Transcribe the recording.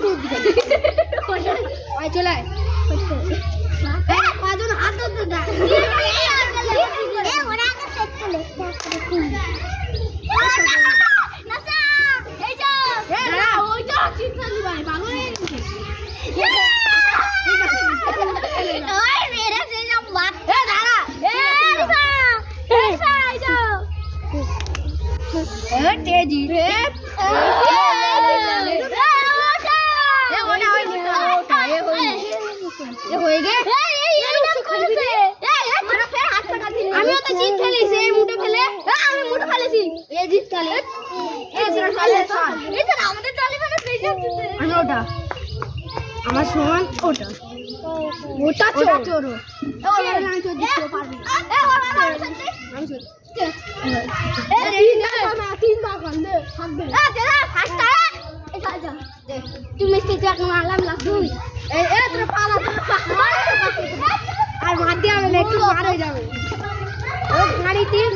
উঠে দিকে আয় চলে আয় পাঁচজন হাত ধরতে দা এ ওরা আগে সেট করে নাসা এই যা দাঁড়া ওই যা চিন্তা নি ভাই ভালো হয়ে গেছে ওই মেরে সে সব বাত এ দাঁড়া এ রিফা এই যা এ তেজি রে হয়ে গে আমিও তো জিত খেলেছি এই মুঠো ফেলে আমি মুঠো ফেলেছি এই জিত খেলে এই যে ফেলে এই যে আমাদের চালি ফেলে সেই জিততে আমি ওটা আমার সমান ওটা ওটা চোর ওই আমি চোর দিতে পারবি আমি চোর এই তিন বার করলে থাকবে তেরা ফার্স্ট এই যা তুই মিষ্টি চাক মারলাম না তুই এই তোর পালা আর মার দিয়ে আমি একটু মার হয়ে যাবে ও গাড়ি তিন